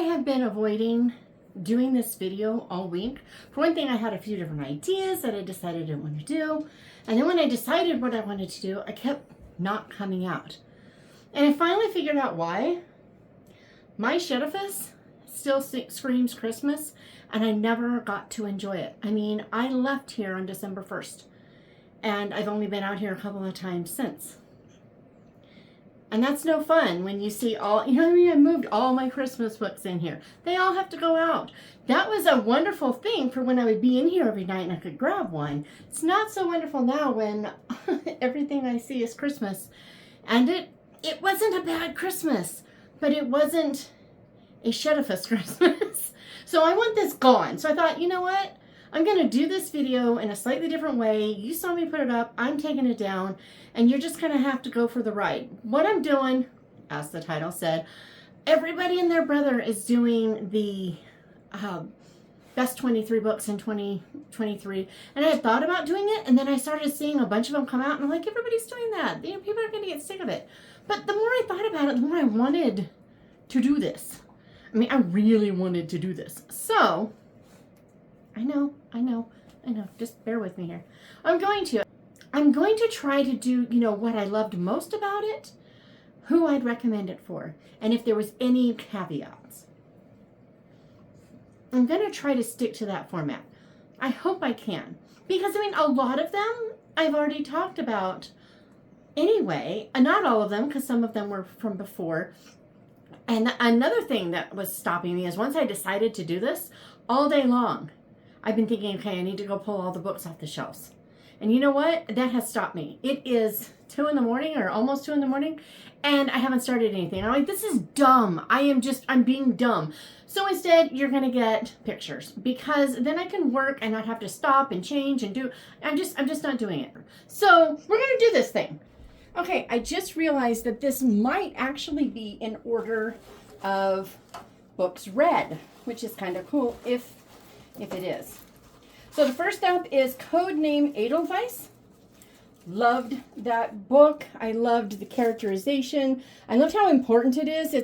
have been avoiding doing this video all week. For one thing, I had a few different ideas that I decided I didn't want to do. And then when I decided what I wanted to do, I kept not coming out. And I finally figured out why. My shed-i-ffice still screams Christmas, and I never got to enjoy it. I mean, I left here on December 1st, and I've only been out here a couple of times since. And that's no fun when you see all, you know what I mean? I moved all my Christmas books in here. They all have to go out. That was a wonderful thing for when I would be in here every night and I could grab one. It's not so wonderful now when everything I see is Christmas. And it wasn't a bad Christmas, but it wasn't a shed-i-ffice Christmas. So I want this gone. So I thought, you know what? I'm going to do this video in a slightly different way. You saw me put it up. I'm taking it down. And you're just going to have to go for the ride. What I'm doing, as the title said, everybody and their brother is doing the best 23 books in 2023. And I had thought about doing it. And then I started seeing a bunch of them come out. And I'm like, everybody's doing that. You know, people are going to get sick of it. But the more I thought about it, the more I wanted to do this. I mean, I really wanted to do this. So, I know. Just bear with me here. I'm going to try to do, you know, what I loved most about it, who I'd recommend it for, and if there was any caveats. I'm going to try to stick to that format. I hope I can. Because, I mean, a lot of them I've already talked about anyway. Not all of them, because some of them were from before. And another thing that was stopping me is once I decided to do this, all day long, I've been thinking, okay, I need to go pull all the books off the shelves. And you know what? That has stopped me. It is 2 in the morning or almost 2 in the morning, and I haven't started anything. I'm like, this is dumb. I'm being dumb. So instead, you're going to get pictures because then I can work and not have to stop and change and do. I'm just not doing it. So we're going to do this thing. Okay, I just realized that this might actually be in order of books read, which is kind of cool if it is. So the first up is Codename Edelweiss. Loved that book. I loved the characterization. I loved how important it is.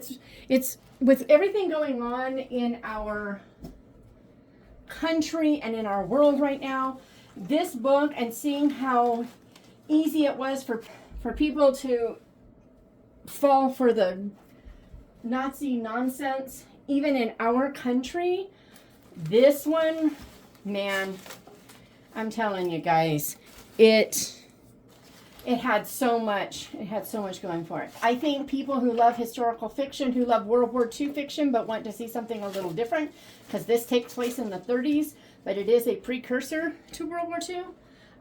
It's with everything going on in our country and in our world right now, this book and seeing how easy it was for people to fall for the Nazi nonsense, even in our country. This one, man, I'm telling you guys, it had so much going for it. I think people who love historical fiction, who love World War II fiction, but want to see something a little different, because this takes place in the 30s, but it is a precursor to World War II.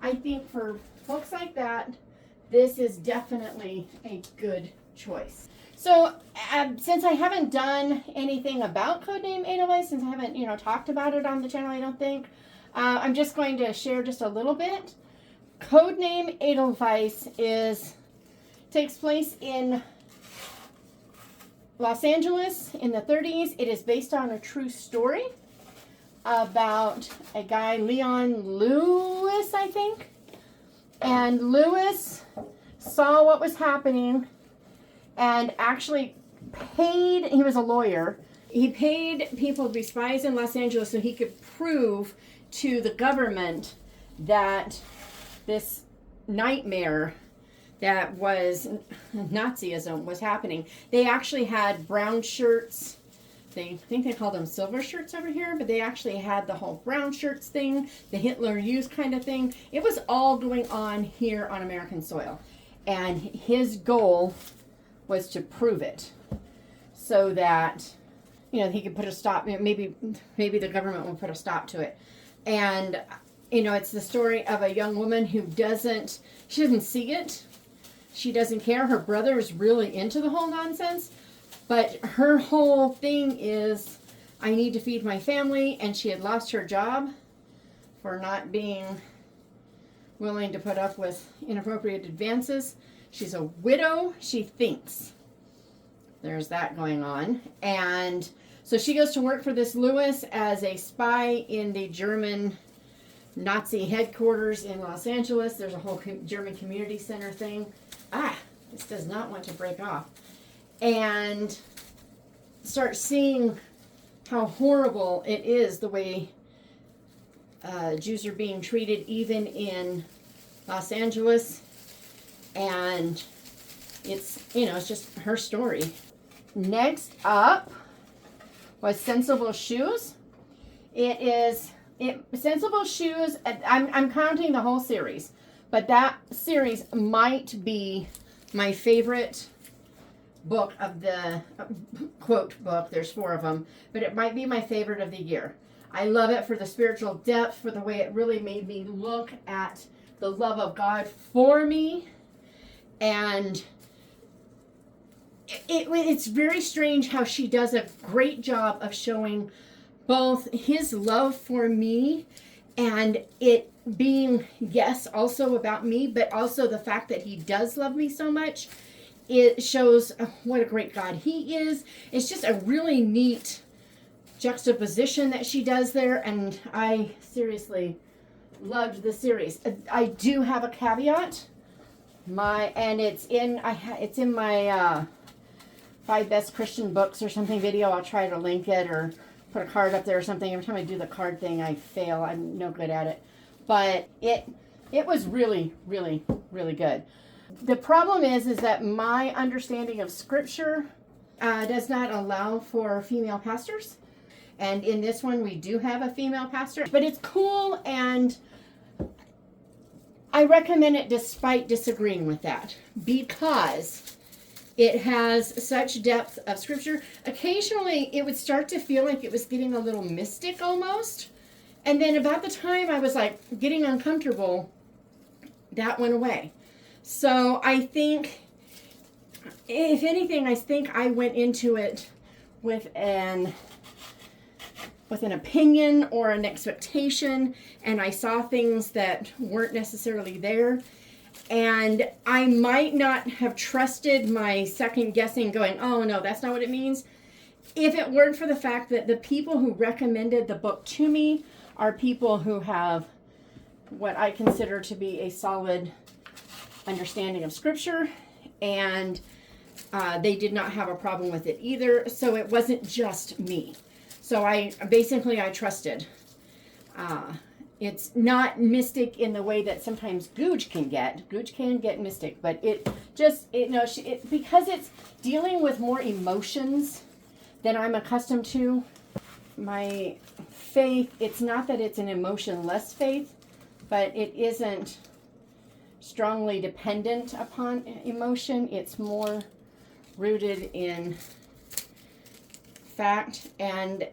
I think for books like that, this is definitely a good choice. So since I haven't done anything about Codename Edelweiss, since I haven't, talked about it on the channel, I don't think, I'm just going to share just a little bit. Codename Edelweiss takes place in Los Angeles in the 30s. It is based on a true story about a guy, Leon Lewis, I think. And Lewis saw what was happening and actually he was a lawyer, he paid people to be spies in Los Angeles so he could prove to the government that this nightmare that was Nazism was happening. They actually had brown shirts. I think they call them silver shirts over here, but they actually had the whole brown shirts thing, the Hitler Youth kind of thing. It was all going on here on American soil. And his goal was to prove it so that, he could put a stop, maybe the government will put a stop to it. And, it's the story of a young woman who doesn't see it. She doesn't care. Her brother is really into the whole nonsense. But her whole thing is, I need to feed my family. And she had lost her job for not being willing to put up with inappropriate advances. She's a widow, she thinks. There's that going on. And so she goes to work for this Lewis as a spy in the German Nazi headquarters in Los Angeles. There's a whole German community center thing. This does not want to break off. And start seeing how horrible it is the way Jews are being treated even in Los Angeles. And it's, you know, it's just her story. Next up was Sensible Shoes. Sensible Shoes, I'm counting the whole series, but that series might be my favorite book of the quote book. There's 4 of them, but it might be my favorite of the year. I love it for the spiritual depth, for the way it really made me look at the love of God for me. And it's very strange how she does a great job of showing both his love for me and it being, yes, also about me, but also the fact that he does love me so much. It shows what a great God he is. It's just a really neat juxtaposition that she does there, and I seriously loved the series. I do have a caveat. It's in my 5 best Christian books or something video. I'll try to link it or put a card up there or something. Every time I do the card thing, I fail. I'm no good at it. But it was really, really, really good. The problem is that my understanding of Scripture does not allow for female pastors. And in this one, we do have a female pastor. But it's cool, and I recommend it despite disagreeing with that, because it has such depth of Scripture. Occasionally, it would start to feel like it was getting a little mystic almost. And then about the time I was like getting uncomfortable, that went away. So I think, if anything, I think I went into it with an opinion or an expectation, and I saw things that weren't necessarily there. And I might not have trusted my second guessing, going, oh no, that's not what it means, if it weren't for the fact that the people who recommended the book to me are people who have what I consider to be a solid understanding of Scripture, and they did not have a problem with it either. So it wasn't just me. So I trusted. It's not mystic in the way that sometimes Gooch can get. Gooch can get mystic, but because it's dealing with more emotions than I'm accustomed to. My faith, it's not that it's an emotionless faith, but it isn't strongly dependent upon emotion. It's more rooted in fact. And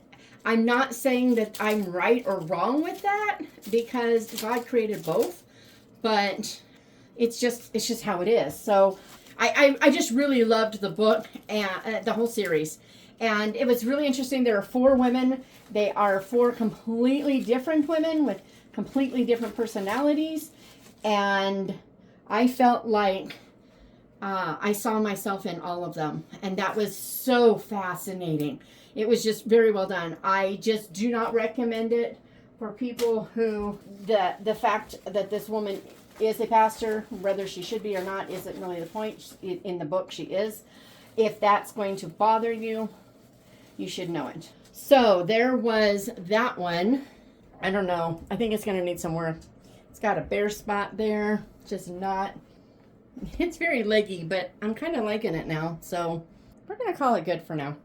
I'm not saying that I'm right or wrong with that, because God created both, but it's just how it is. So I just really loved the book and the whole series. And it was really interesting. There are 4 women. They are 4 completely different women with completely different personalities. And I felt like I saw myself in all of them. And that was so fascinating. It was just very well done. I just do not recommend it for people who, the fact that this woman is a pastor, whether she should be or not, isn't really the point. In the book, she is. If that's going to bother you, you should know it. So there was that one. I don't know. I think it's going to need some work. It's got a bare spot there. Just not. It's very leggy, but I'm kind of liking it now. So we're going to call it good for now.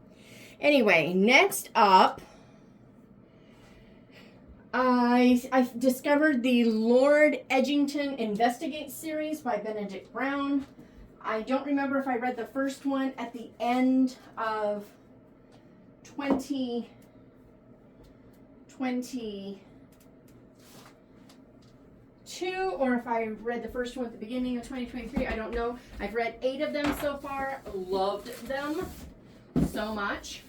Anyway, next up, I discovered the Lord Edgington Investigates series by Benedict Brown. I don't remember if I read the first one at the end of 2022 or if I read the first one at the beginning of 2023. I don't know. I've read 8 of them so far. Loved them so much.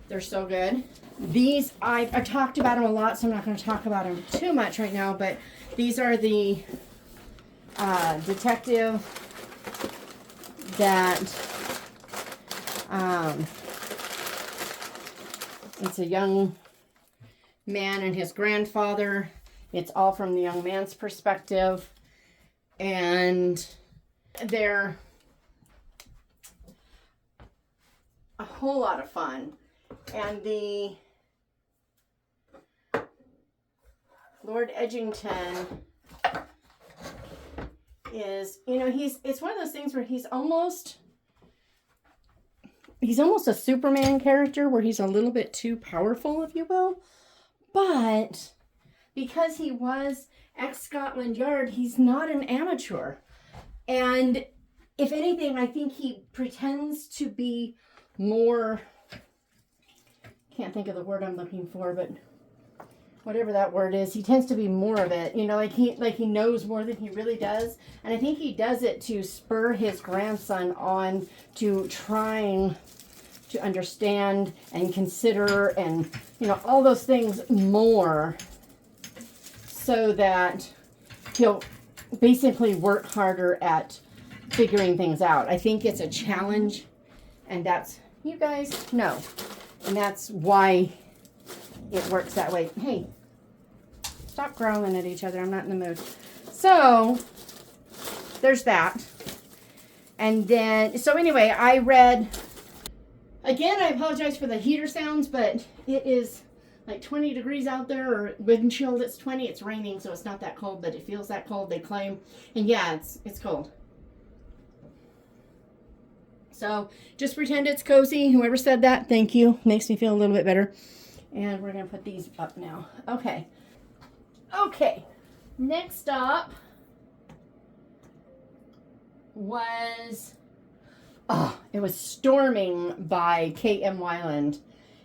They're so good. These, I've talked about them a lot, so I'm not going to talk about them too much right now, but these are the detective that it's a young man and his grandfather. It's all from the young man's perspective, and they're a whole lot of fun. And the Lord Edgington is, you know, it's one of those things where he's almost a Superman character where he's a little bit too powerful, if you will. But because he was ex-Scotland Yard, he's not an amateur. And if anything, I think he pretends to be more, can't think of the word I'm looking for, but whatever that word is, he tends to be more of it, you know, like he knows more than he really does. And I think he does it to spur his grandson on to trying to understand and consider and, you know, all those things more, so that he'll basically work harder at figuring things out. I think it's a challenge, and that's, you guys know, and that's why it works that way. Hey, stop growling at each other. I'm not in the mood. So there's that. And then, so anyway, I read, again, I apologize for the heater sounds, but it is like 20 degrees out there, or wind chill, it's 20. It's raining, so it's not that cold, but it feels that cold, they claim. And yeah, it's cold. So just pretend it's cozy. Whoever said that, thank you. Makes me feel a little bit better. And we're going to put these up now. Okay. Okay. Next up was, it was Storming by K.M. Weiland.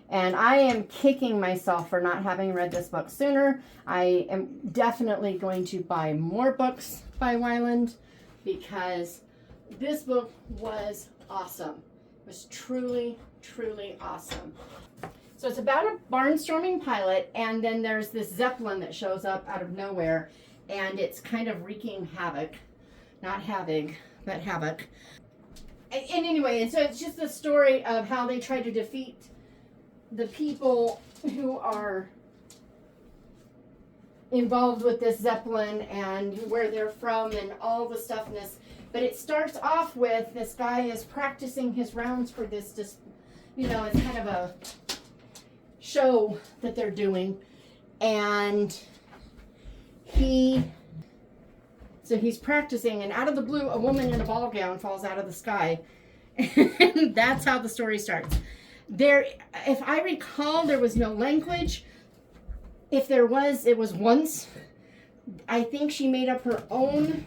And I am kicking myself for not having read this book sooner. I am definitely going to buy more books by Weiland, because this book was awesome. It was truly, truly awesome. So it's about a barnstorming pilot, and then there's this Zeppelin that shows up out of nowhere, and it's kind of wreaking havoc. Not havoc, but havoc. And anyway, and so it's just the story of how they try to defeat the people who are involved with this Zeppelin and where they're from and all the stuff in this. But it starts off with this guy is practicing his rounds for this, just, you know, it's kind of a show that they're doing. And he's practicing, and out of the blue, a woman in a ball gown falls out of the sky. And that's how the story starts. There, if I recall, there was no language. If there was, it was once. I think she made up her own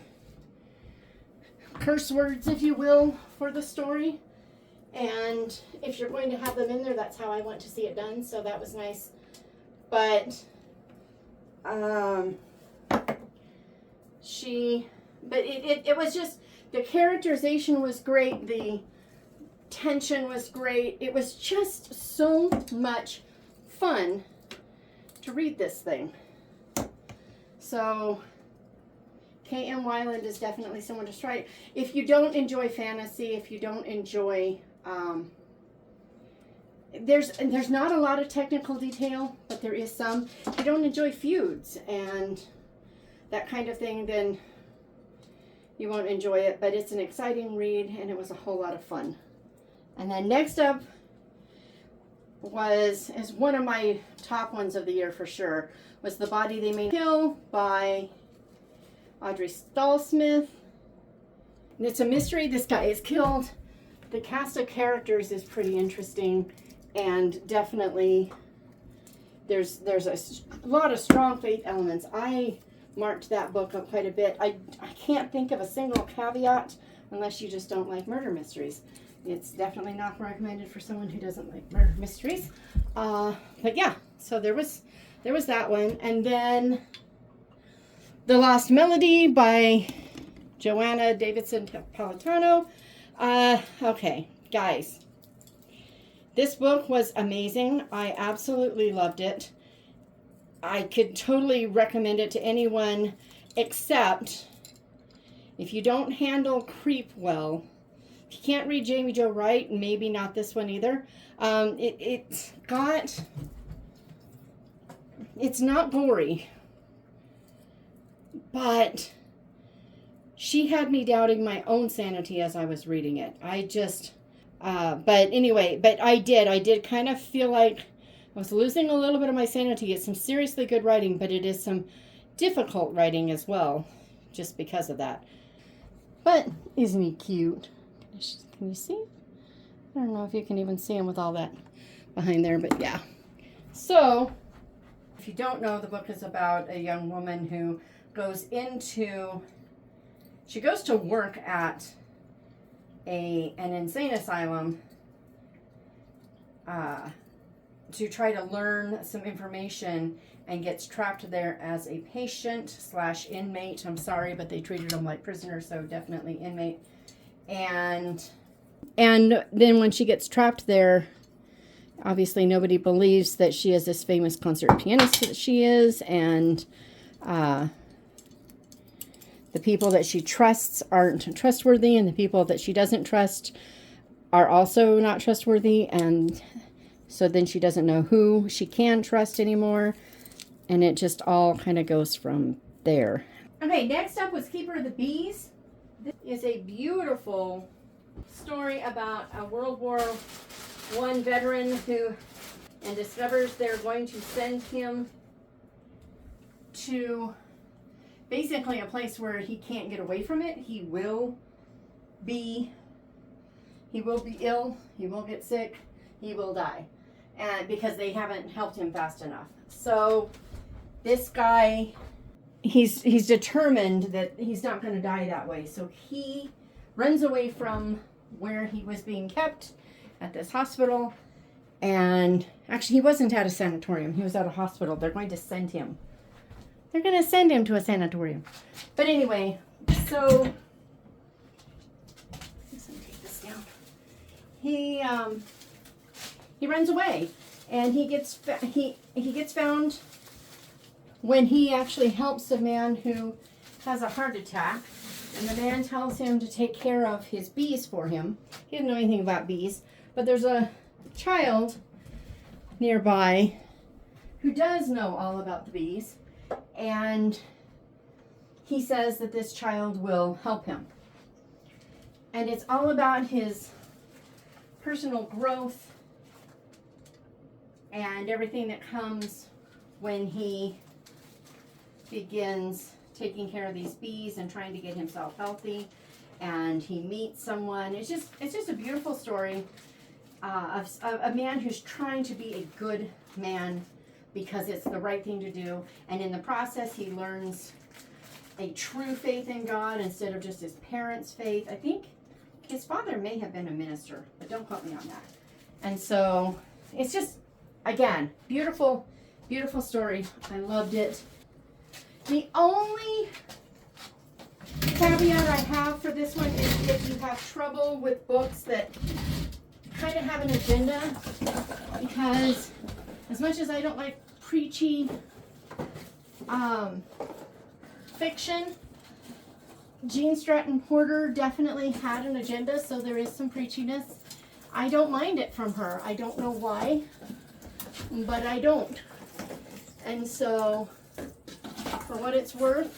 curse words, if you will, for the story. And if you're going to have them in there, that's how I want to see it done. So that was nice. But it was just, the characterization was great. The tension was great. It was just so much fun to read this thing. So K.M. Weiland is definitely someone to try. If you don't enjoy fantasy, if you don't enjoy, there's not a lot of technical detail, but there is some. If you don't enjoy feuds and that kind of thing, then you won't enjoy it. But it's an exciting read, and it was a whole lot of fun. And then next up is one of my top ones of the year for sure, was The Body They May Kill by Audrey Stahlsmith. And it's a mystery. This guy is killed. The cast of characters is pretty interesting, and definitely there's a lot of strong faith elements. I marked that book up quite a bit. I can't think of a single caveat unless you just don't like murder mysteries. It's definitely not recommended for someone who doesn't like murder mysteries. But yeah, so there was that one. And then The Lost Melody by Joanna Davidson Napolitano. Okay, guys. This book was amazing. I absolutely loved it. I could totally recommend it to anyone, except if you don't handle creep well. If you can't read Jamie Jo Wright, maybe not this one either. It's not gory, but she had me doubting my own sanity as I was reading it. But anyway, I did kind of feel like I was losing a little bit of my sanity. It's some seriously good writing, but it is some difficult writing as well, just because of that. But isn't he cute? Can you see? I don't know if you can even see him with all that behind there, but yeah. So, if you don't know, the book is about a young woman who goes to work at an insane asylum to try to learn some information, and gets trapped there as a patient/inmate. I'm sorry, but they treated them like prisoners, so definitely inmate. And then when she gets trapped there, obviously nobody believes that she is this famous concert pianist that she is, and the people that she trusts aren't trustworthy, and the people that she doesn't trust are also not trustworthy, and so then she doesn't know who she can trust anymore, and it just all kind of goes from there. Okay, next up was Keeper of the Bees. This is a beautiful story about a World War I veteran who discovers they're going to send him to basically a place where he can't get away from it. He will be ill, he will get sick, he will die, and because they haven't helped him fast enough. So this guy, he's determined that he's not going to die that way. So he runs away from where he was being kept at this hospital. And actually, he wasn't at a sanatorium. He was at a hospital. They're going to send him. They're going to send him to a sanatorium. But anyway, so let's take this down. He runs away, and he gets found when he actually helps a man who has a heart attack, and the man tells him to take care of his bees for him. He doesn't know anything about bees, but there's a child nearby who does know all about the bees, and he says that this child will help him. And it's all about his personal growth and everything that comes when he begins taking care of these bees and trying to get himself healthy, and he meets someone. It's just a beautiful story of a man who's trying to be a good man because it's the right thing to do, and in the process he learns a true faith in God instead of just his parents' faith. I think his father may have been a minister, but don't quote me on that. And so it's just, again, beautiful, beautiful story. I loved it. The only caveat I have for this one is if you have trouble with books that kind of have an agenda, because as much as I don't like preachy fiction, Gene Stratton Porter definitely had an agenda, so there is some preachiness. I don't mind it from her. I don't know why, but I don't. And so, for what it's worth,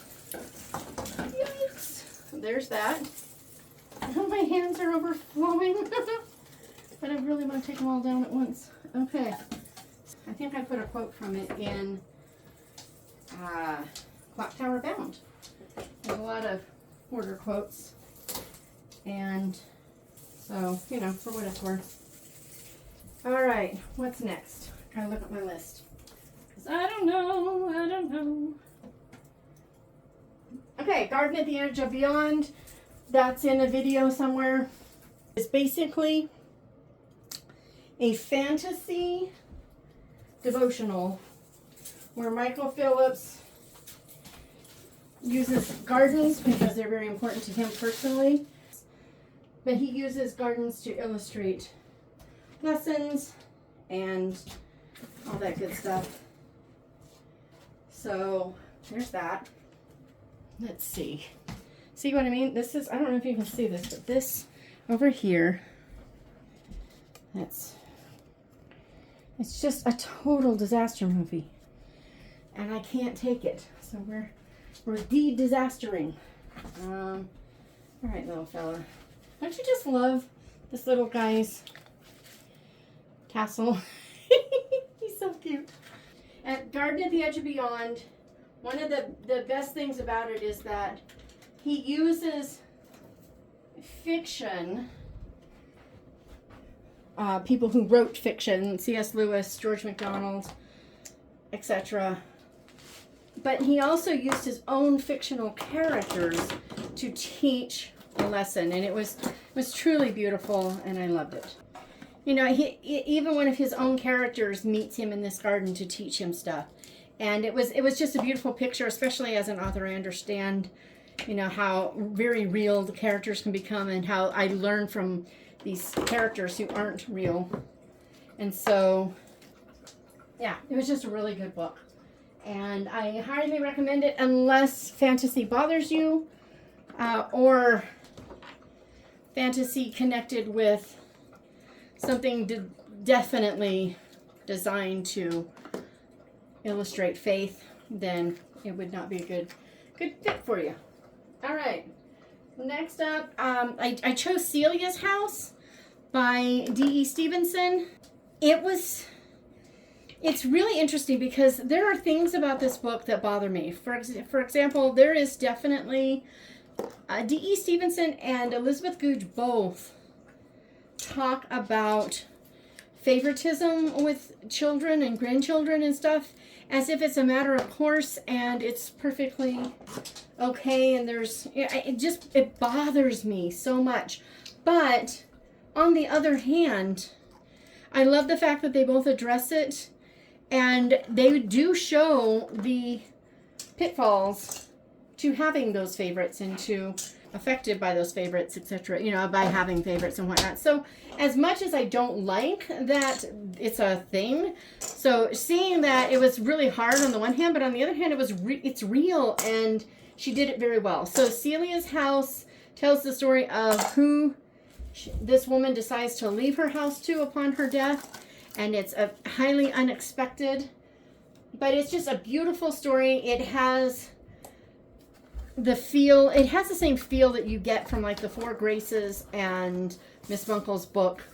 yikes, there's that. My hands are overflowing, but I really want to take them all down at once. Okay, I think I put a quote from it in Clock Tower Bound. There's a lot of Porter quotes, and so, you know, for what it's worth. All right, what's next? Try to look at my list, because I don't know. Okay, Garden at the Edge of Beyond. That's in a video somewhere. It's basically a fantasy devotional where Michael Phillips uses gardens because they're very important to him personally. But he uses gardens to illustrate lessons and all that good stuff. So there's that. Let's see. See what I mean? This is, I don't know if you can see this, but this over here, it's just a total disaster movie. And I can't take it. So we're de-disastering. All right, little fella. Don't you just love this little guy's tassel? He's so Garden at the Edge of Beyond, one of the best things about it is that he uses fiction, people who wrote fiction, C.S. Lewis, George MacDonald, etc. But he also used his own fictional characters to teach a lesson, and it was truly beautiful, and I loved it. You know, even one of his own characters meets him in this garden to teach him stuff, and it was just a beautiful picture. Especially as an author, I understand, you know, how very real the characters can become, and how I learn from these characters who aren't real. And so, yeah, it was just a really good book, and I highly recommend it unless fantasy bothers you, or fantasy connected with something definitely designed to illustrate faith, then it would not be a good fit for you. All right, next up, I chose Celia's House by D.E. Stevenson. It's really interesting because there are things about this book that bother me. For example, there is definitely D.E. Stevenson and Elizabeth Goudge both talk about favoritism with children and grandchildren and stuff as if it's a matter of course and it's perfectly okay, and it bothers me so much. But on the other hand, I love the fact that they both address it, and they do show the pitfalls to having those favorites and to affected by those favorites, etc., you know, by having favorites and whatnot. So as much as I don't like that it's a thing, so seeing that it was really hard on the one hand, but on the other hand it's real, and she did it very well. So Celia's House tells the story of who this woman decides to leave her house to upon her death, and it's a highly unexpected, but it's just a beautiful story. It has the same feel that you get from like the Four Graces and Miss Bunkle's book,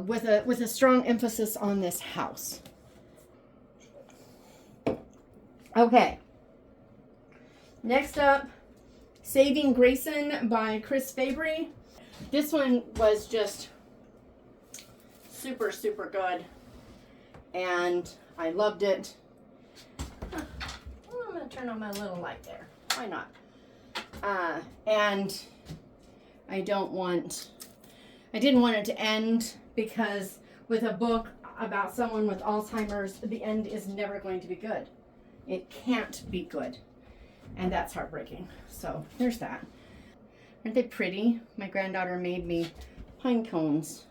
with a strong emphasis on this house. Okay. Next up, Saving Grayson by Chris Fabry. This one was just super, super good, and I loved it. I'm going to turn on my little light there. Why not? And I didn't want it to end, because with a book about someone with Alzheimer's, the end is never going to be good. It can't be good. And that's heartbreaking. So there's that. Aren't they pretty? My granddaughter made me pine cones.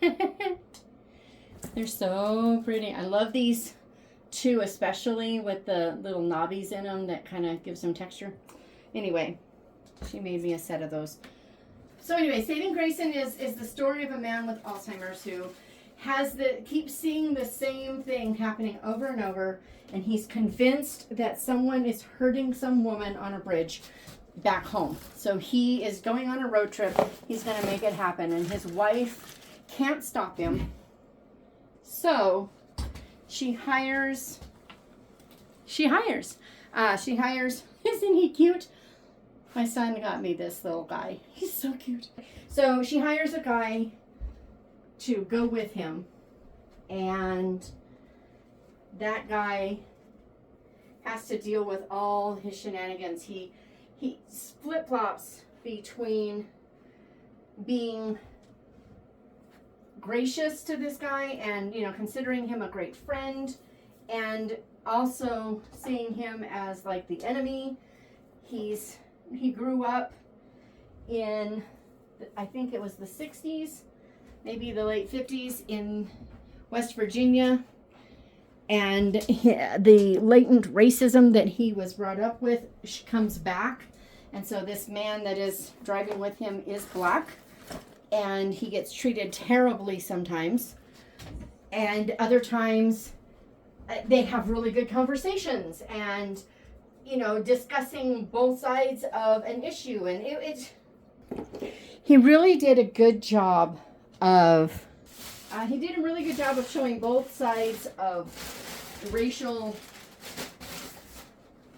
They're so pretty. I love these two, especially with the little knobbies in them that kind of gives them texture. Anyway, she made me a set of those. So anyway, Saving Grayson is the story of a man with Alzheimer's who keeps seeing the same thing happening over and over, and he's convinced that someone is hurting some woman on a bridge back home. So he is going on a road trip. He's going to make it happen, and his wife can't stop him. So she hires, isn't he cute? My son got me this little guy. He's so cute. So she hires a guy to go with him, and that guy has to deal with all his shenanigans. He flip-flops between being gracious to this guy and, you know, considering him a great friend, and also seeing him as like the enemy. He grew up in, I think it was the 60s, maybe the late 50s, in West Virginia, and the latent racism that he was brought up with comes back, and so this man that is driving with him is black, and he gets treated terribly sometimes, and other times they have really good conversations and, you know, discussing both sides of an issue. And he really did a good job of He did a really good job of showing both sides of racial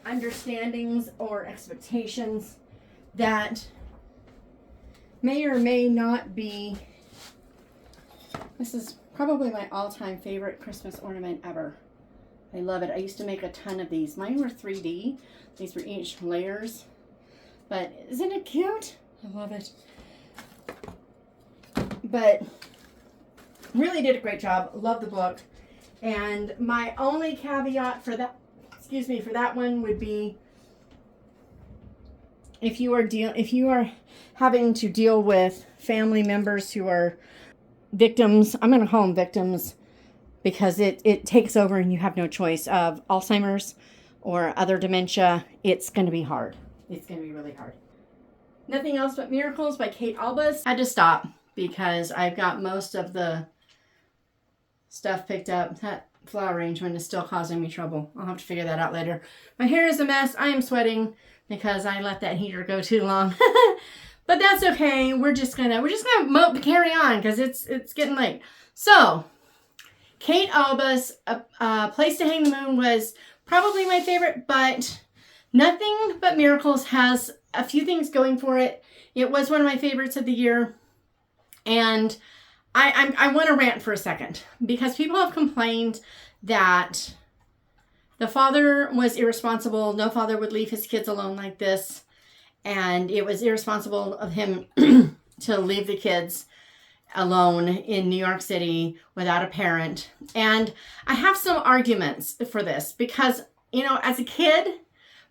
understandings or expectations that may or may not be. This is probably my all-time favorite Christmas ornament ever. I love it. I used to make a ton of these. Mine were 3D. These were each layers. But isn't it cute? I love it. But really did a great job. Love the book. And my only caveat for that, for that one would be if you are having to deal with family members who are victims, I'm going to call them victims because it takes over and you have no choice, of Alzheimer's or other dementia, it's going to be hard. It's going to be really hard. Nothing Else But Miracles by Kate Albus. I had to stop because I've got most of the stuff picked up. That flower arrangement is still causing me trouble. I'll have to figure that out later. My hair is a mess. I am sweating because I let that heater go too long. But that's okay. We're just gonna carry on because it's getting late. So, Kate Albus, Place to Hang the Moon was probably my favorite, but Nothing But Miracles has a few things going for it. It was one of my favorites of the year, and I want to rant for a second because people have complained that the father was irresponsible. No father would leave his kids alone like this. And it was irresponsible of him to leave the kids alone in New York City without a parent. And I have some arguments for this because, as a kid,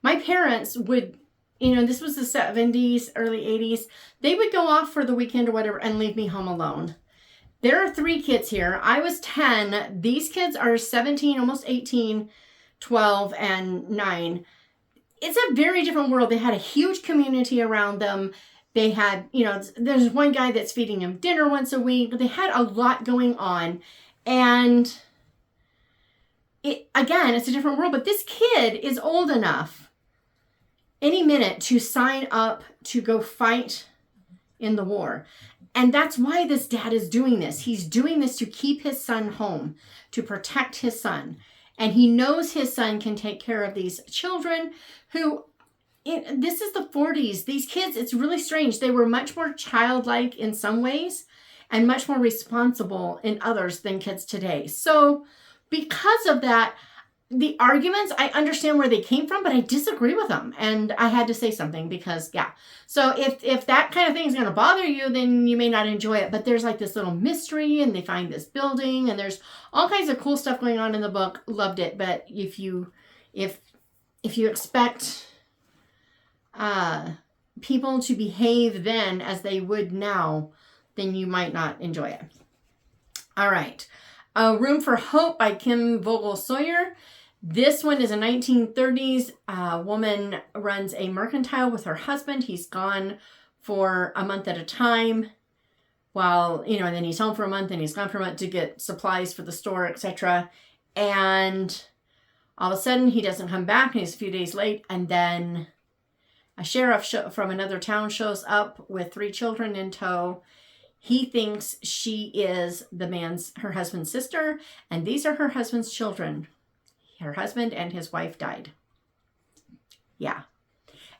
my parents would, this was the 70s, early 80s. They would go off for the weekend or whatever and leave me home alone. There are 3 kids here. I was 10. These kids are 17, almost 18, 12, and 9. It's a very different world. They had a huge community around them. They had, there's one guy that's feeding them dinner once a week. They had a lot going on. And it's a different world. But this kid is old enough any minute to sign up to go fight in the war. And that's why this dad is doing this. He's doing this to keep his son home, to protect his son. And he knows his son can take care of these children who, this is the 40s. These kids, it's really strange. They were much more childlike in some ways and much more responsible in others than kids today. So because of that, the arguments, I understand where they came from, but I disagree with them. And I had to say something because, yeah. So if that kind of thing is going to bother you, then you may not enjoy it. But there's like this little mystery and they find this building and there's all kinds of cool stuff going on in the book. Loved it. But if you expect people to behave then as they would now, then you might not enjoy it. All right. Room for Hope by Kim Vogel-Sawyer. This one is a 1930s. Woman runs a mercantile with her husband. He's gone for a month at a time while, and then he's home for a month and he's gone for a month to get supplies for the store, etc. And all of a sudden he doesn't come back and he's a few days late. And then a sheriff from another town shows up with 3 children in tow. He thinks she is her husband's sister, and these are her husband's children. Her husband and his wife died. Yeah.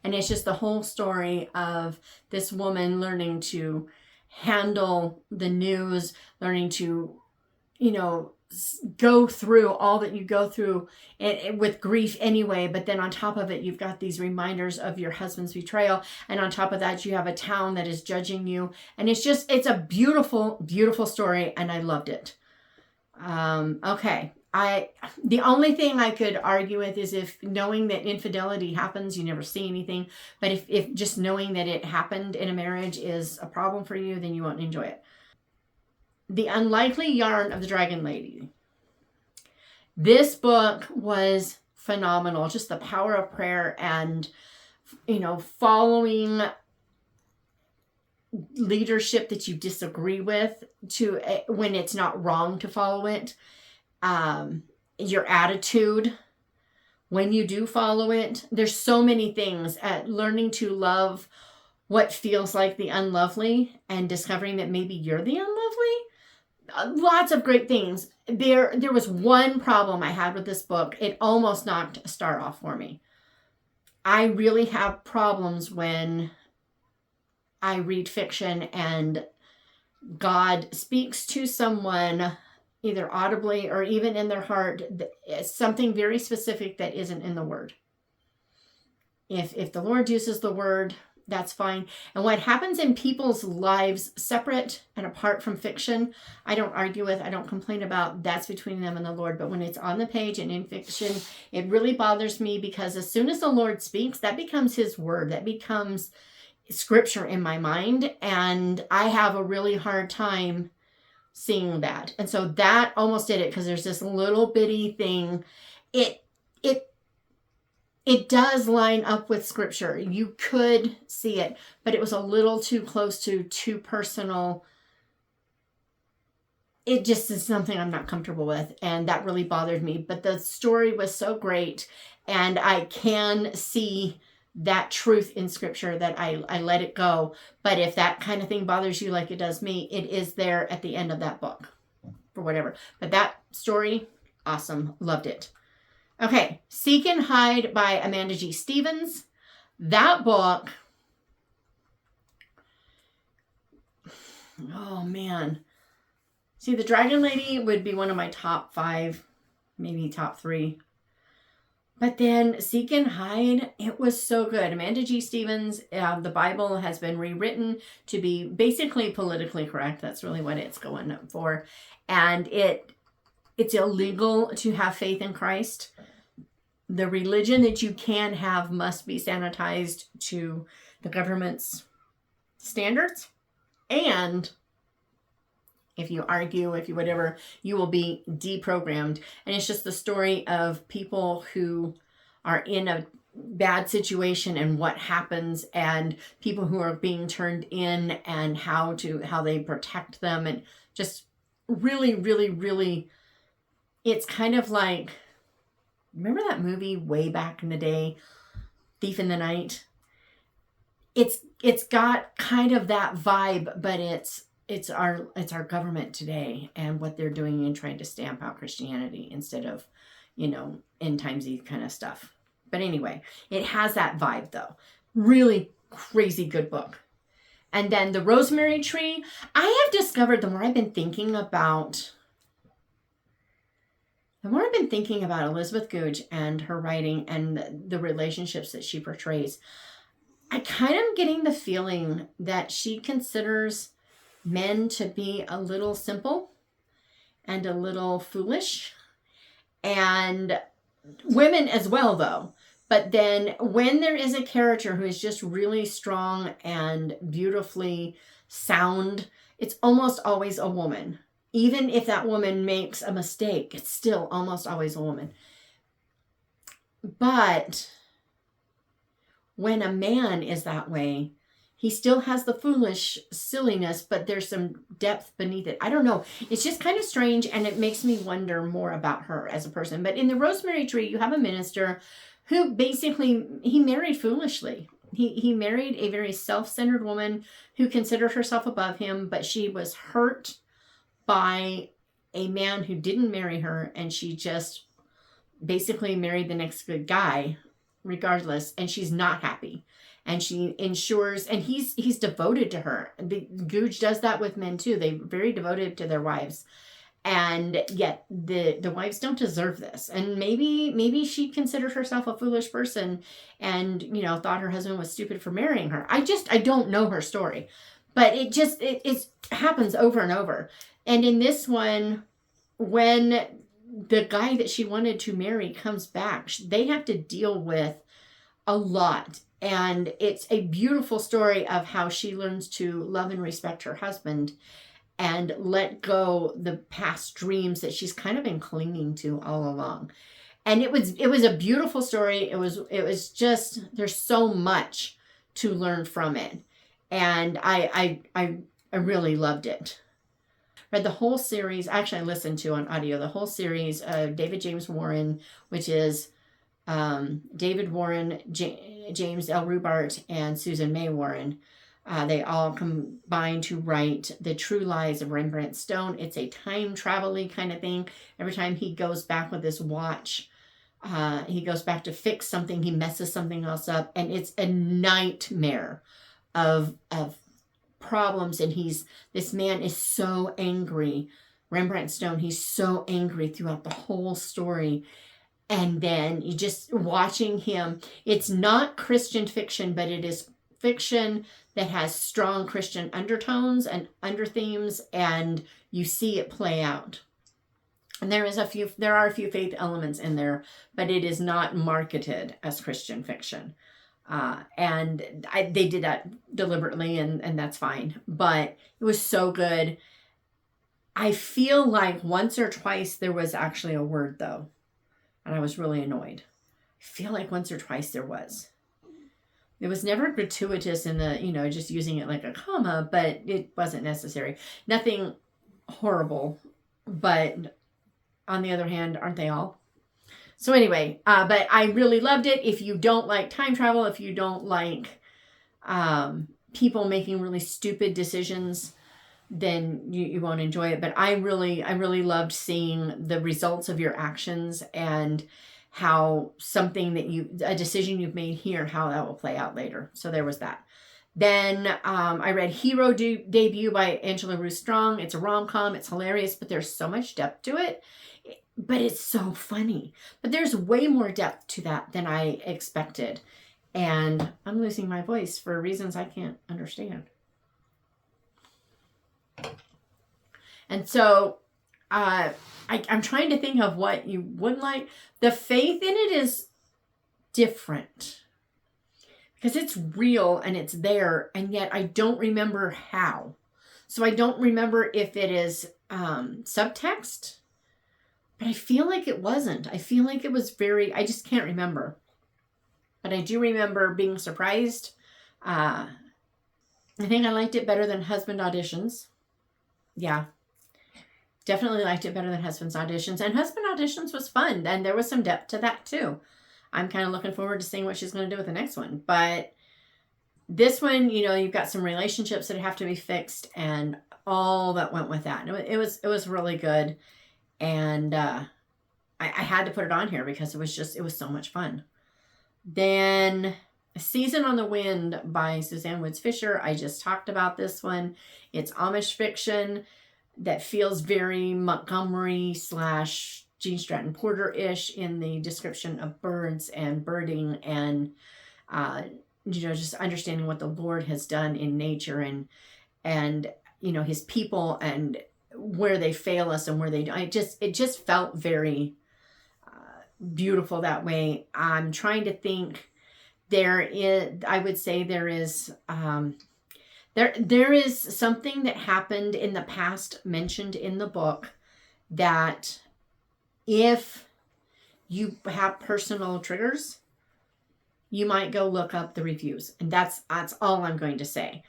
And it's just the whole story of this woman learning to handle the news, learning to, go through all that you go through with grief anyway. But then on top of it, you've got these reminders of your husband's betrayal. And on top of that, you have a town that is judging you. And it's a beautiful, beautiful story. And I loved it. Okay. The only thing I could argue with is if knowing that infidelity happens, you never see anything. But if just knowing that it happened in a marriage is a problem for you, then you won't enjoy it. The Unlikely Yarn of the Dragon Lady. This book was phenomenal. Just the power of prayer and, following leadership that you disagree with when it's not wrong to follow it. Your attitude when you do follow it. There's so many things at learning to love what feels like the unlovely and discovering that maybe you're the unlovely. lots of great things. There was one problem I had with this book. It almost knocked a star off for me. I really have problems when I read fiction and God speaks to someone either audibly or even in their heart, something very specific that isn't in the word. If the Lord uses the word, that's fine. And what happens in people's lives, separate and apart from fiction, I don't argue with, I don't complain about. That's between them and the Lord. But when it's on the page and in fiction, it really bothers me, because as soon as the Lord speaks, that becomes his word. That becomes scripture in my mind. And I have a really hard time seeing that. And so that almost did it, because there's this little bitty thing. It does line up with scripture. You could see it, but it was a little too close to too personal. It just is something I'm not comfortable with, and that really bothered me. But the story was so great, and I can see that truth in scripture that I let it go. But if that kind of thing bothers you like it does me, it is there at the end of that book for whatever. But that story, awesome. Loved it. Okay, Seek and Hide by Amanda G. Stevens. That book, oh man. See, The Dragon Lady would be one of my top 5, maybe top 3. But then Seek and Hide, it was so good. Amanda G. Stevens, the Bible has been rewritten to be basically politically correct. That's really what it's going for. And it's illegal to have faith in Christ. The religion that you can have must be sanitized to the government's standards. And if you argue, if you whatever, you will be deprogrammed. And it's just the story of people who are in a bad situation and what happens, and people who are being turned in and how they protect them. And just really, really, really, it's kind of like, remember that movie way back in the day, Thief in the Night? It's got kind of that vibe, but it's our government today and what they're doing and trying to stamp out Christianity instead of, end timesy kind of stuff. But anyway, it has that vibe though. Really crazy good book. And then The Rosemary Tree. I have discovered the more I've been thinking about Elizabeth Goudge and her writing and the relationships that she portrays, I kind of getting the feeling that she considers men to be a little simple and a little foolish, and women as well though. But then when there is a character who is just really strong and beautifully sound, it's almost always a woman. Even if that woman makes a mistake, it's still almost always a woman. But when a man is that way, he still has the foolish silliness, but there's some depth beneath it. I don't know. It's just kind of strange, and it makes me wonder more about her as a person. But in The Rosemary Tree, you have a minister who basically, he married foolishly. He married a very self-centered woman who considered herself above him, but she was hurt by a man who didn't marry her, and she just basically married the next good guy regardless, and she's not happy. And she ensures, and he's devoted to her. Goudge does that with men too. They're very devoted to their wives. And yet the wives don't deserve this. And maybe she considered herself a foolish person and, thought her husband was stupid for marrying her. I don't know her story. But it happens over and over. And in this one, when the guy that she wanted to marry comes back, they have to deal with a lot. And it's a beautiful story of how she learns to love and respect her husband and let go the past dreams that she's kind of been clinging to all along. And it was a beautiful story. It was just, there's so much to learn from it. And I really loved it. Read the whole series. Actually, I listened to on audio the whole series of David James Warren, which is David Warren, James L. Rubart, and Susan May Warren. They all combine to write The True Lies of Rembrandt Stone. It's a time travel-y kind of thing. Every time he goes back with his watch, he goes back to fix something, he messes something else up, and it's a nightmare of problems. And this man is so angry. Rembrandt Stone, he's so angry throughout the whole story. And then you just watching him, it's not Christian fiction, but it is fiction that has strong Christian undertones and underthemes, and you see it play out. And there are a few faith elements in there, but it is not marketed as Christian fiction. They did that deliberately, and that's fine. But it was so good. I feel like once or twice there was actually a word, though, and I was really annoyed. I feel like once or twice there was. It was never gratuitous in the, just using it like a comma, but it wasn't necessary. Nothing horrible, but on the other hand, aren't they all? So anyway, but I really loved it. If you don't like time travel, if you don't like people making really stupid decisions, then you won't enjoy it. But I really loved seeing the results of your actions and how a decision you've made here, how that will play out later. So there was that. Then I read Hero Debut by Angela Ruth Strong. It's a rom-com. It's hilarious, but there's so much depth to it. But it's so funny. But there's way more depth to that than I expected. And I'm losing my voice for reasons I can't understand. And so I'm trying to think of what you would like. The faith in it is different because it's real and it's there, and yet I don't remember how. So I don't remember if it is subtext, but I feel like it wasn't. I feel like it was I just can't remember. But I do remember being surprised. I think I liked it better than Husband Auditions. Yeah. Definitely liked it better than Husband's Auditions. And Husband Auditions was fun. And there was some depth to that too. I'm kind of looking forward to seeing what she's going to do with the next one. But this one, you've got some relationships that have to be fixed and all that went with that. It was really good. And I had to put it on here because it was so much fun. Then A Season on the Wind by Suzanne Woods Fisher. I just talked about this one. It's Amish fiction that feels very Montgomery / Gene Stratton Porter-ish in the description of birds and birding and, just understanding what the Lord has done in nature and his people and where they fail us and where they don't. It just felt very beautiful that way. I'm trying to think. I would say there is something that happened in the past mentioned in the book that if you have personal triggers, you might go look up the reviews. And that's all I'm going to say,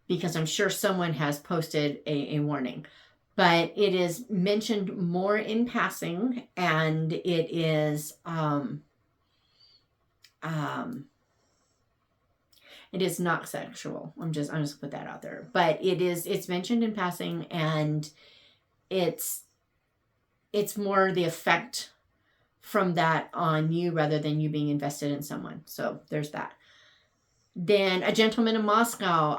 because I'm sure someone has posted a warning. But it is mentioned more in passing, and it is it is not sexual. I'm just gonna put that out there. But it's mentioned in passing, and it's more the effect from that on you rather than you being invested in someone. So there's that. Then A Gentleman in Moscow.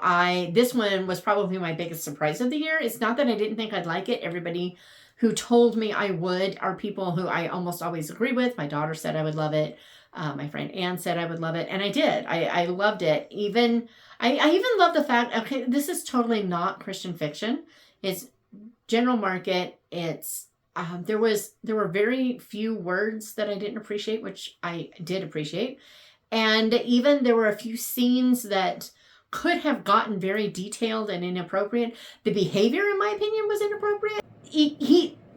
This one was probably my biggest surprise of the year. It's not that I didn't think I'd like it. Everybody who told me I would are people who I almost always agree with. My daughter said I would love it. My friend Ann said I would love it. And I did. I loved it. I even love the fact, okay, this is totally not Christian fiction. It's general market. It's there were very few words that I didn't appreciate, which I did appreciate. And even there were a few scenes that could have gotten very detailed and inappropriate. The behavior, in my opinion, was inappropriate.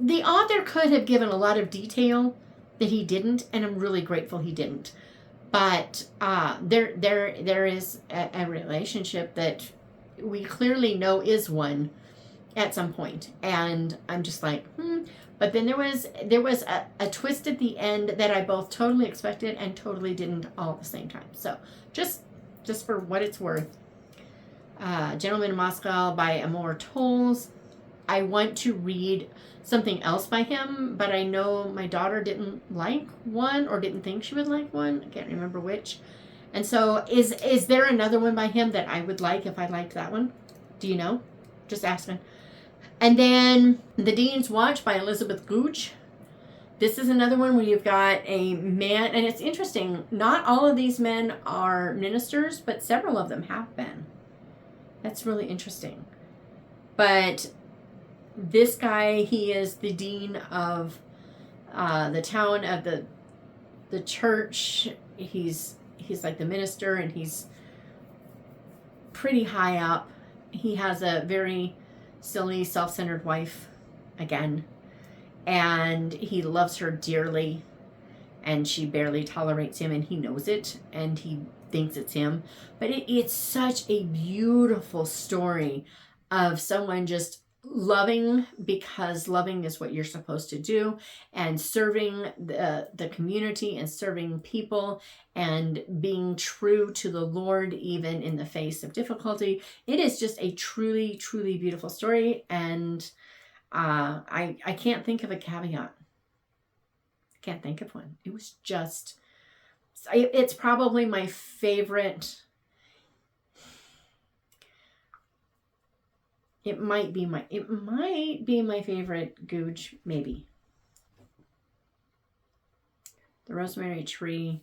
The author could have given a lot of detail that he didn't, and I'm really grateful he didn't. But there is a relationship that we clearly know is one at some point, and I'm just like, But then there was a twist at the end that I both totally expected and totally didn't all at the same time. So just for what it's worth. Gentleman in Moscow by Amor Tolls. I want to read something else by him, but I know my daughter didn't like one or didn't think she would like one. I can't remember which. And so is there another one by him that I would like if I liked that one? Do you know? Just asking. And then The Dean's Watch by Elizabeth Gooch. This is another one where you've got a man, and it's interesting. Not all of these men are ministers, but several of them have been. That's really interesting. But this guy, he is the dean of the town of the church. He's like the minister, and he's pretty high up. He has a very silly, self-centered wife again, and he loves her dearly, and she barely tolerates him, and he knows it, and he thinks it's him. But it's such a beautiful story of someone just loving because loving is what you're supposed to do, and serving the community and serving people and being true to the Lord even in the face of difficulty. It is just a truly, truly beautiful story, and I can't think of a caveat. I can't think of one. It was just, it's probably my favorite. It might be my favorite Gooch, maybe. The Rosemary Tree.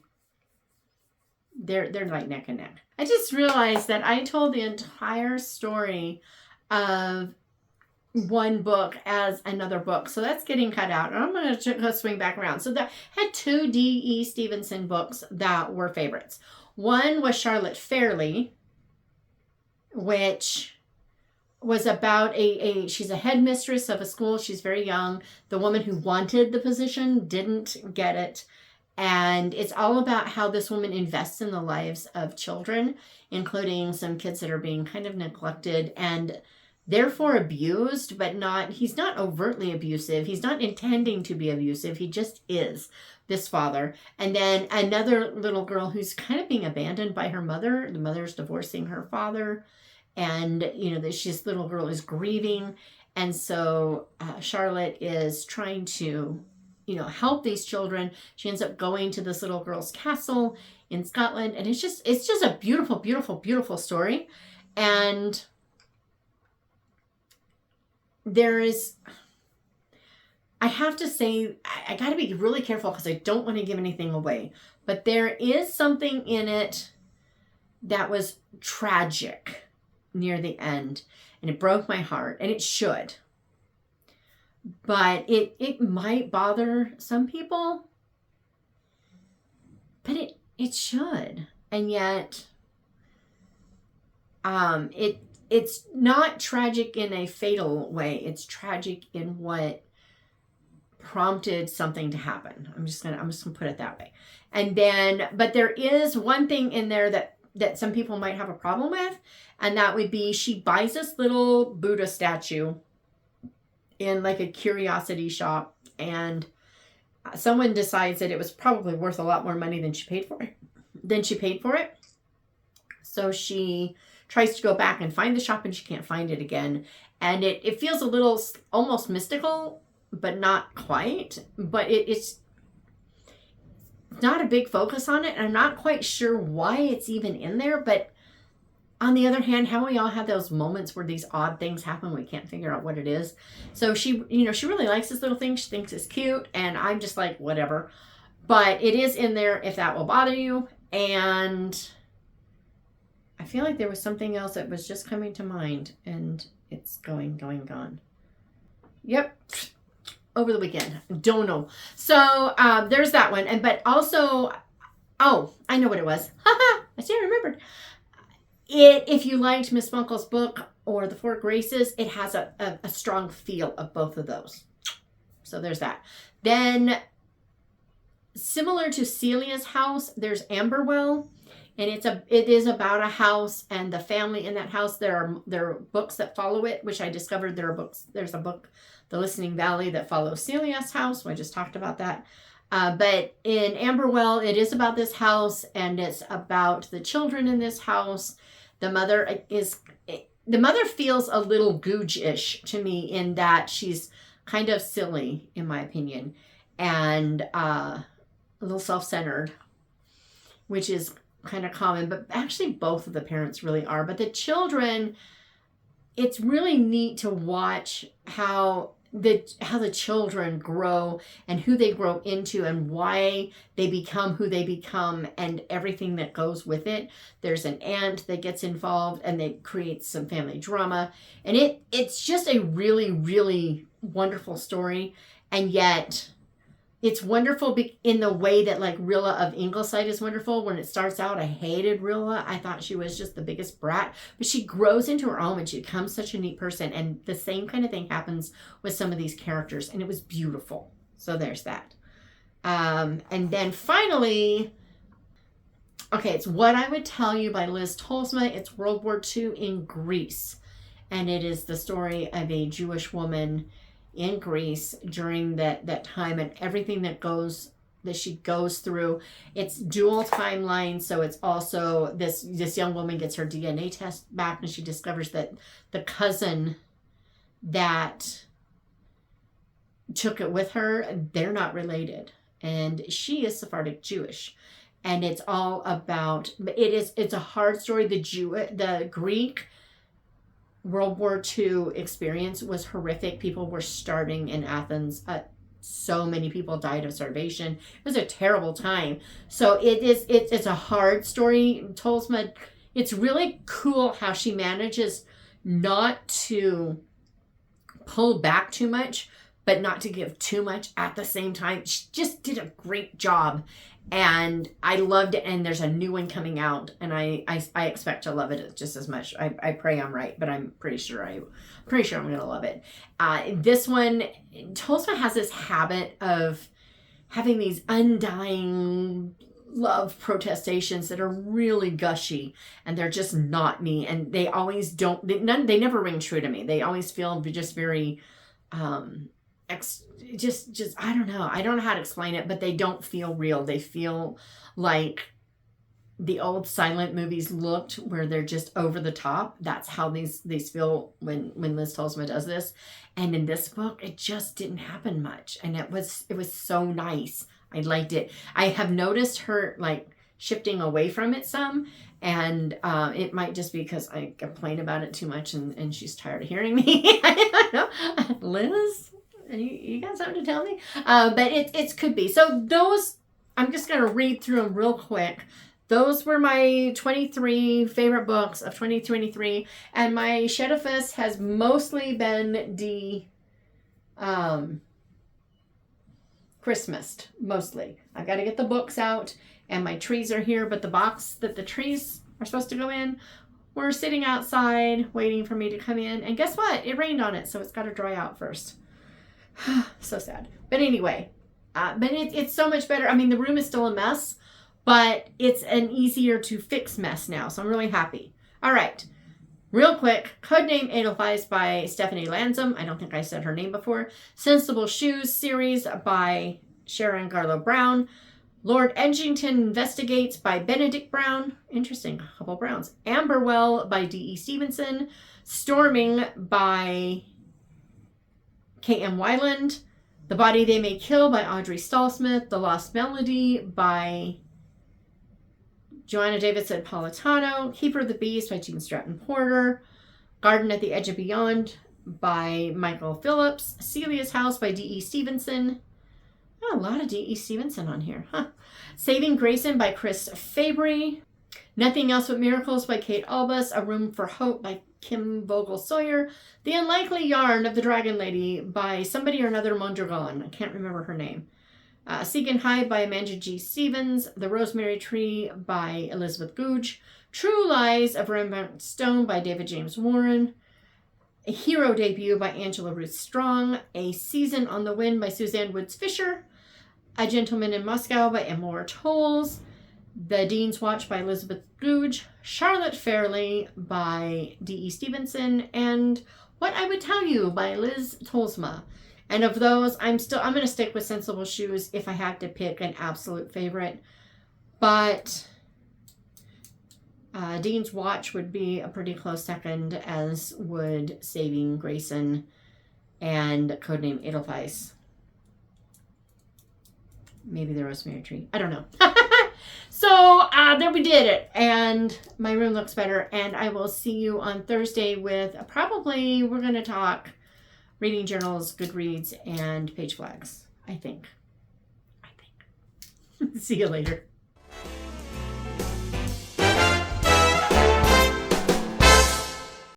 They're like neck and neck. I just realized that I told the entire story of one book as another book. So that's getting cut out. And I'm going to go swing back around. So that had two D.E. Stevenson books that were favorites. One was Charlotte Fairley, which was about she's a headmistress of a school. She's very young. The woman who wanted the position didn't get it. And it's all about how this woman invests in the lives of children, including some kids that are being kind of neglected and therefore abused, but he's not overtly abusive. He's not intending to be abusive. He just is, this father. And then another little girl who's kind of being abandoned by her mother. The mother's divorcing her father. And, this little girl is grieving. And so Charlotte is trying to, help these children. She ends up going to this little girl's castle in Scotland. And it's just a beautiful, beautiful, beautiful story. And I have to say, I got to be really careful because I don't want to give anything away. But there is something in it that was tragic near the end, and it broke my heart, and it should. But it might bother some people, but it should. And yet it's not tragic in a fatal way. It's tragic in what prompted something to happen. I'm just gonna put it that way. And then, but there is one thing in there that some people might have a problem with, and that would be she buys this little Buddha statue in like a curiosity shop, and someone decides that it was probably worth a lot more money than she paid for it. So she tries to go back and find the shop, and she can't find it again. And it feels a little almost mystical, but not quite. But it's not a big focus on it. And I'm not quite sure why it's even in there. But on the other hand, how we all have those moments where these odd things happen, we can't figure out what it is. So she really likes this little thing. She thinks it's cute. And I'm just like, whatever. But it is in there if that will bother you. And I feel like there was something else that was just coming to mind, and it's gone. Yep. Over the weekend. Don't know. So there's that one. But also, I know what it was. I still remembered. If you liked Miss Bunkle's book or The Four Graces, it has a strong feel of both of those. So there's that. Then, similar to Celia's House, there's Amberwell. And it is about a house and the family in that house. There are books that follow it, which I discovered there are books. There's a book, The Listening Valley, that follows Celia's House. I just talked about that. But in Amberwell, it is about this house, and it's about the children in this house The mother feels a little Googe-ish to me in that she's kind of silly, in my opinion, and a little self-centered, which is kind of common, but actually both of the parents really are. But the children, it's really neat to watch how the children grow and who they grow into and why they become who they become and everything that goes with it. There's an aunt that gets involved and they create some family drama, and it's just a really, really wonderful story. And yet it's wonderful in the way that like Rilla of Ingleside is wonderful. When it starts out, I hated Rilla. I thought she was just the biggest brat, but she grows into her own and she becomes such a neat person. And the same kind of thing happens with some of these characters, and it was beautiful. So there's that. And then finally, okay, it's What I Would Tell You by Liz Tolsma. It's World War II in Greece, and it is the story of a Jewish woman in Greece during that time and everything that she goes through. It's dual timeline, so it's also this young woman gets her DNA test back and she discovers that the cousin that took it with her, they're not related, and she is Sephardic Jewish. And it's all about, it's a hard story. The Greek World War II experience was horrific. People were starving in Athens. So many people died of starvation. It was a terrible time. So it's a hard story. Tolsma, it's really cool how she manages not to pull back too much, but not to give too much at the same time. She just did a great job. And I loved it, and there's a new one coming out, and I expect to love it just as much. I pray I'm right, but I'm pretty sure I'm gonna love it. This one, Tolstoy has this habit of having these undying love protestations that are really gushy, and they're just not me, and they always don't. They never ring true to me. They always feel just very. Just I don't know how to explain it, but they don't feel real. They feel like the old silent movies looked, where they're just over the top. That's how these feel when Liz Tolsma does this. And in this book, it just didn't happen much, and it was so nice. I liked it. I have noticed her like shifting away from it some, and it might just be because I complain about it too much, and she's tired of hearing me. I don't know, Liz. You got something to tell me? But it could be. So those, I'm just going to read through them real quick. Those were my 23 favorite books of 2023. And my shed-i-ffice has mostly been Christmased, mostly. I've got to get the books out, and my trees are here. But the box that the trees are supposed to go in, we're sitting outside waiting for me to come in. And guess what? It rained on it, so it's got to dry out first. So sad. But anyway, but it's so much better. I mean, the room is still a mess, but it's an easier to fix mess now. So I'm really happy. All right. Real quick, Codename Edelweiss by Stephanie Lansom. I don't think I said her name before. Sensible Shoes series by Sharon Garlow Brown. Lord Edgington Investigates by Benedict Brown. Interesting, a couple Browns. Amberwell by D.E. Stevenson. Storming by K.M. Weiland. The Body They May Kill by Audrey Stallsmith. The Lost Melody by Joanna Davidson Politano. Keeper of the Beast by Jean Stratton Porter. Garden at the Edge of Beyond by Michael Phillips. Celia's House by D.E. Stevenson. Oh, a lot of D.E. Stevenson on here. Huh. Saving Grayson by Chris Fabry. Nothing Else But Miracles by Kate Albus. A Room for Hope by Kim Vogel Sawyer. The Unlikely Yarn of the Dragon Lady by somebody or another Mondragon. I can't remember her name. Seek and Hide by Amanda G. Stevens. The Rosemary Tree by Elizabeth Googe. True Lies of Rembrandt Stone by David James Warren. A Hero Debut by Angela Ruth Strong. A Season on the Wind by Suzanne Woods Fisher. A Gentleman in Moscow by Emma Tolles. The Dean's Watch by Elizabeth Googe. Charlotte Fairley by D.E. Stevenson. And What I Would Tell You by Liz Tolsma. And of those, I'm going to stick with Sensible Shoes if I have to pick an absolute favorite. But Dean's Watch would be a pretty close second, as would Saving Grayson and Codename Edelweiss. Maybe the Rosemary Tree. I don't know. So there we did it. And my room looks better. And I will see you on Thursday with probably, we're going to talk reading journals, Goodreads, and page flags. I think. See you later.